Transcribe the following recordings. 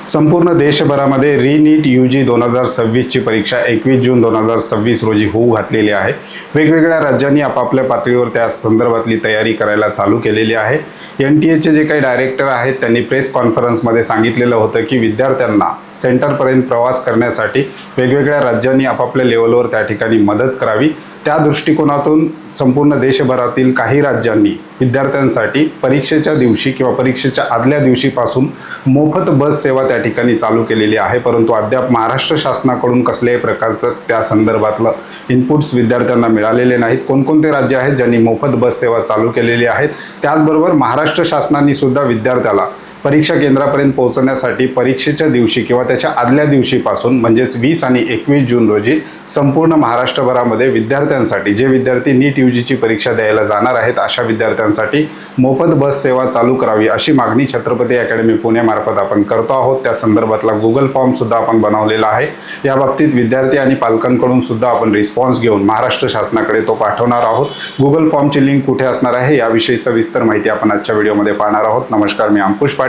संपूर्ण देशभरामध्ये रीनीट UG 2026 ची परीक्षा 21 जून 2026 रोजी होऊ घातलेली आहे। वेगवेगळ्या राज्यांनी आपापल्या पातळीवर त्या संदर्भातली तयारी करायला चालू केलेली आहे। NTA चे जे काही डायरेक्टर आहेत त्यांनी प्रेस कॉन्फरन्समध्ये सांगितलेलं होतं की विद्यार्थ्यांना सेंटरपर्यंत प्रवास करण्यासाठी वेगवेगळ्या राज्यांनी आपापल्या लेवलवर त्या ठिकाणी मदत करावी। त्या दृष्टिकोनातून संपूर्ण देशभरातील काही राज्यांनी विद्यार्थ्यांसाठी परीक्षेच्या दिवशी किंवा परीक्षेच्या आदल्या दिवशीपासून मोफत बस सेवा त्या ठिकाणी चालू केलेली आहे। परंतु अद्याप महाराष्ट्र शासनाकडून कसल्याही प्रकारचं त्या संदर्भातलं इनपुट्स विद्यार्थ्यांना मिळालेले नाहीत। कोणकोणते राज्य आहेत ज्यांनी मोफत बस सेवा चालू केलेली आहेत, त्याचबरोबर महाराष्ट्र शासनाने सुद्धा विद्यार्थ्याला परीक्षा केंद्रापर्यंत पोहोचण्यासाठी परीक्षेच्या दिवशी किंवा त्याच्या आदल्या दिवशीपासून म्हणजेच 20 आणि 21 जून रोजी संपूर्ण महाराष्ट्रभरामध्ये विद्यार्थ्यांसाठी जे विद्यार्थी नीट UG ची परीक्षा द्यायला जाणार आहेत अशा विद्यार्थ्यांसाठी मोफत बस सेवा चालू करावी अशी मागणी छत्रपती अकॅडमी पुणे मार्फत आपण करतो आहोत। त्या संदर्भातला गुगल फॉर्म सुद्धा आपण बनवलेला आहे। या बाबतीत विद्यार्थी आणि पालकांकडून सुद्धा आपण रिस्पॉन्स घेऊन महाराष्ट्र शासनाकडे तो पाठवणार आहोत। गुगल फॉर्मची लिंक कुठे असणार आहे याविषयी सविस्तर माहिती आपण आजच्या व्हिडिओमध्ये पाहणार आहोत। नमस्कार, मी अंकुश पाटील,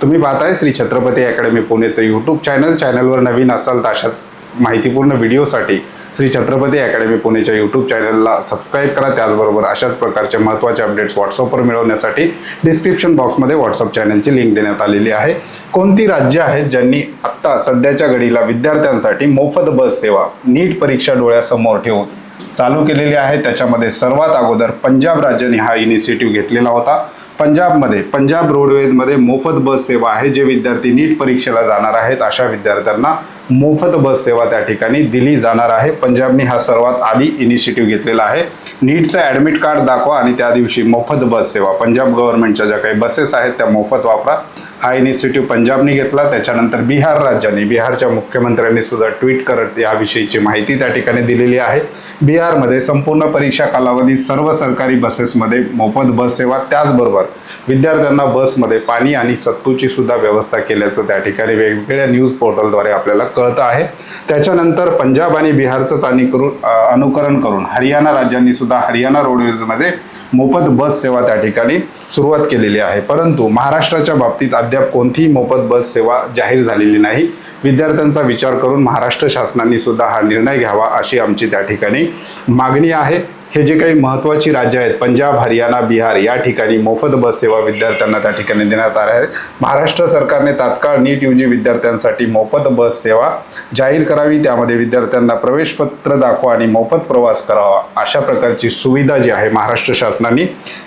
तुम्ही पाहताय श्री छत्रपती अकॅडमी पुणेचे यूट्यूब चॅनलवर नवीन असाल तर अशाच माहितीपूर्ण व्हिडिओसाठी श्री छत्रपती अकॅडमी पुणेच्या यूट्यूब चॅनलला सबस्क्राईब करा। त्याचबरोबर अशाच प्रकारचे महत्त्वाचे अपडेट्स व्हॉट्सअपवर मिळवण्यासाठी डिस्क्रिप्शन बॉक्समध्ये व्हॉट्सअप चॅनलची लिंक देण्यात आलेली आहे। कोणती राज्य आहेत ज्यांनी आत्ता सध्याच्या घडीला विद्यार्थ्यांसाठी मोफत बस सेवा नीट परीक्षा डोळ्यासमोर ठेवून चालू केलेली आहे? त्याच्यामध्ये सर्वात अगोदर पंजाब राज्याने हा इनिशिएटिव्ह घेतलेला होता। पंजाब रोडवेजमध्ये मोफत बस सेवा आहे। जे विद्यार्थी नीट परीक्षेला जाणार आहेत अशा विद्यार्थ्यांना मोफत बस सेवा त्या ठिकाणी दिली जाणार आहे। पंजाबने हा सर्वात आधी इनिशिएटिव्ह घेतलेला आहे। नीटचं ॲडमिट कार्ड दाखवा आणि त्या दिवशी मोफत बस सेवा, पंजाब गव्हर्नमेंटच्या ज्या काही बसेस आहेत त्या मोफत वापरा, हा इनिशिएटिव्ह पंजाबने घेतला। त्याच्यानंतर बिहार राज्याने, बिहारच्या मुख्यमंत्र्यांनी सुद्धा ट्विट करत याविषयीची माहिती त्या ठिकाणी दिलेली आहे। बिहारमध्ये संपूर्ण परीक्षा कालावधीत सर्व सरकारी बसेसमध्ये मोफत बस सेवा, त्याचबरोबर विद्यार्थ्यांना बसमध्ये पाणी आणि सत्तूची सुद्धा व्यवस्था केल्याचं त्या ठिकाणी वेगवेगळ्या न्यूज पोर्टलद्वारे आपल्याला कळतं आहे। त्याच्यानंतर पंजाब आणि बिहारचंच अनुकरण करून हरियाणा राज्यांनी सुद्धा हरियाणा रोडवेजमध्ये मोफत बस सेवा त्या ठिकाणी सुरुवात केलेली आहे। परंतु महाराष्ट्राच्या बाबतीत अद्याप कोणतीही मोफत बस सेवा जाहीर झालेली नाही। विद्यार्थ्यांचा विचार करून महाराष्ट्र शासनाने सुद्धा हा निर्णय घ्यावा अशी आमची त्या ठिकाणी मागणी आहे। हे जे काही महत्त्वाची राज्य आहेत पंजाब, हरियाणा, बिहार, या ठिकाणी मोफत बस सेवा विद्यार्थ्यांना त्या ठिकाणी देण्यात आल्या आहे। महाराष्ट्र सरकारने तात्काळ नीट UG विद्यार्थ्यांसाठी मोफत बस सेवा जाहीर करावी, त्यामध्ये विद्यार्थ्यांना प्रवेश पत्र दाखवा आणि मोफत प्रवास करावा अशा प्रकारची सुविधा जी आहे महाराष्ट्र शासनाने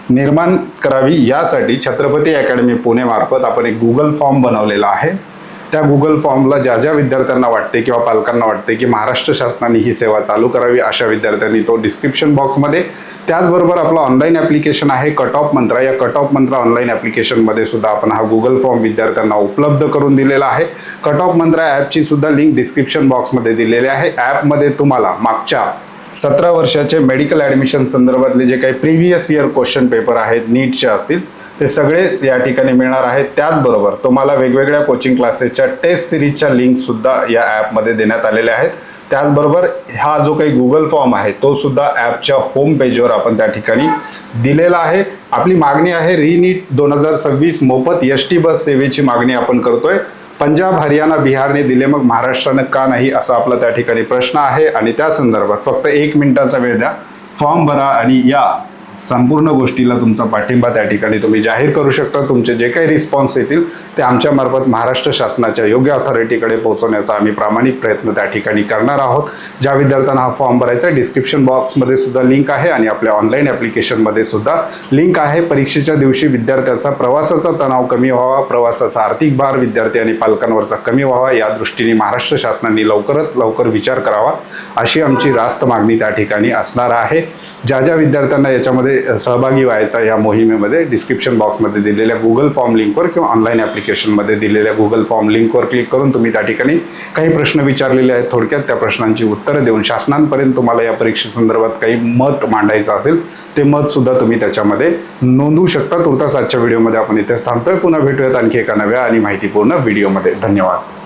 निर्माण करावी। यासाठी छत्रपती अकॅडमी पुणे मार्फत आपण एक गुगल फॉर्म बनवलेला आहे। त्या गुगल फॉर्मला ज्या ज्या विद्यार्थ्यांना वाटते किंवा पालकांना वाटते की महाराष्ट्र शासनाने ही सेवा चालू करावी अशा विद्यार्थ्यांनी तो डिस्क्रिप्शन बॉक्समध्ये, त्याचबरोबर आपलं ऑनलाईन ॲप्लिकेशन आहे कट ऑफ मंत्रा, या कट ऑफ मंत्रा ऑनलाईन ॲप्लिकेशनमध्ये सुद्धा आपण हा गुगल फॉर्म विद्यार्थ्यांना उपलब्ध करून दिलेला आहे। कट ऑफ मंत्रा ॲपची सुद्धा लिंक डिस्क्रिप्शन बॉक्समध्ये दिलेली आहे। ॲपमध्ये तुम्हाला मागच्या 17 वर्षाचे मेडिकल ॲडमिशन संदर्भातले जे काही प्रिव्हियस इयर क्वेश्चन पेपर आहेत नीटचे असतील ते सगळेच या ठिकाणी मिळणार आहेत। त्याचबरोबर तुम्हाला वेगवेगळ्या कोचिंग क्लासेसच्या टेस्ट सिरीजच्या लिंक सुद्धा या ॲपमध्ये देण्यात आलेल्या आहेत। त्याचबरोबर हा जो काही गुगल फॉर्म आहे तो सुद्धा ॲपच्या होम पेजवर आपण त्या ठिकाणी दिलेला आहे। आपली मागणी आहे रीनीट 2026 मोफत ST बस सेवेची मागणी आपण करतोय। पंजाब, हरियाणा, बिहारने दिले, मग महाराष्ट्राने का नाही असा आपला त्या ठिकाणी प्रश्न आहे। आणि त्या संदर्भात फक्त 1 मिनिटाचा वेळ द्या, फॉर्म भरा आणि या संपूर्ण गोष्टीला तुमचा पाठिंबा त्या ठिकाणी तुम्ही जाहीर करू शकता। तुमचे जे काही रिस्पॉन्स येतील ते आमच्या मार्फत महाराष्ट्र शासनाच्या योग्य अथॉरिटीकडे पोहोचवण्याचा आम्ही प्रामाणिक प्रयत्न त्या ठिकाणी करणार आहोत। ज्या विद्यार्थ्यांना हा फॉर्म भरायचा आहे डिस्क्रिप्शन बॉक्समध्ये सुद्धा लिंक आहे आणि आपल्या ऑनलाईन ॲप्लिकेशनमध्ये सुद्धा लिंक आहे। परीक्षेच्या दिवशी विद्यार्थ्याचा प्रवासाचा तणाव कमी व्हावा, प्रवासाचा आर्थिक भार विद्यार्थी आणि पालकांवरचा कमी व्हावा, या दृष्टीने महाराष्ट्र शासनाने लवकरात लवकर विचार करावा अशी आमची रास्त मागणी त्या ठिकाणी असणार आहे। ज्या ज्या विद्यार्थ्यांना याच्यामध्ये सहभागी व्हायचा या मोहिमेमध्ये डिस्क्रिप्शन बॉक्समध्ये दिलेल्या गुगल फॉर्म लिंकवर किंवा ऑनलाईन ॲप्लिकेशनमध्ये दिलेल्या गुगल फॉर्म लिंकवर क्लिक करून तुम्ही त्या ठिकाणी काही प्रश्न विचारलेले आहेत, थोडक्यात त्या प्रश्नांची उत्तरं देऊन शासनांपर्यंत तुम्हाला या परीक्षेसंदर्भात काही मत मांडायचं असेल ते मत सुद्धा तुम्ही त्याच्यामध्ये नोंदवू शकता। तुर्तास आजच्या व्हिडिओमध्ये आपण इथेच थांबतोय। पुन्हा भेटूयात आणखी एका नव्या आणि माहितीपूर्ण व्हिडिओमध्ये। धन्यवाद।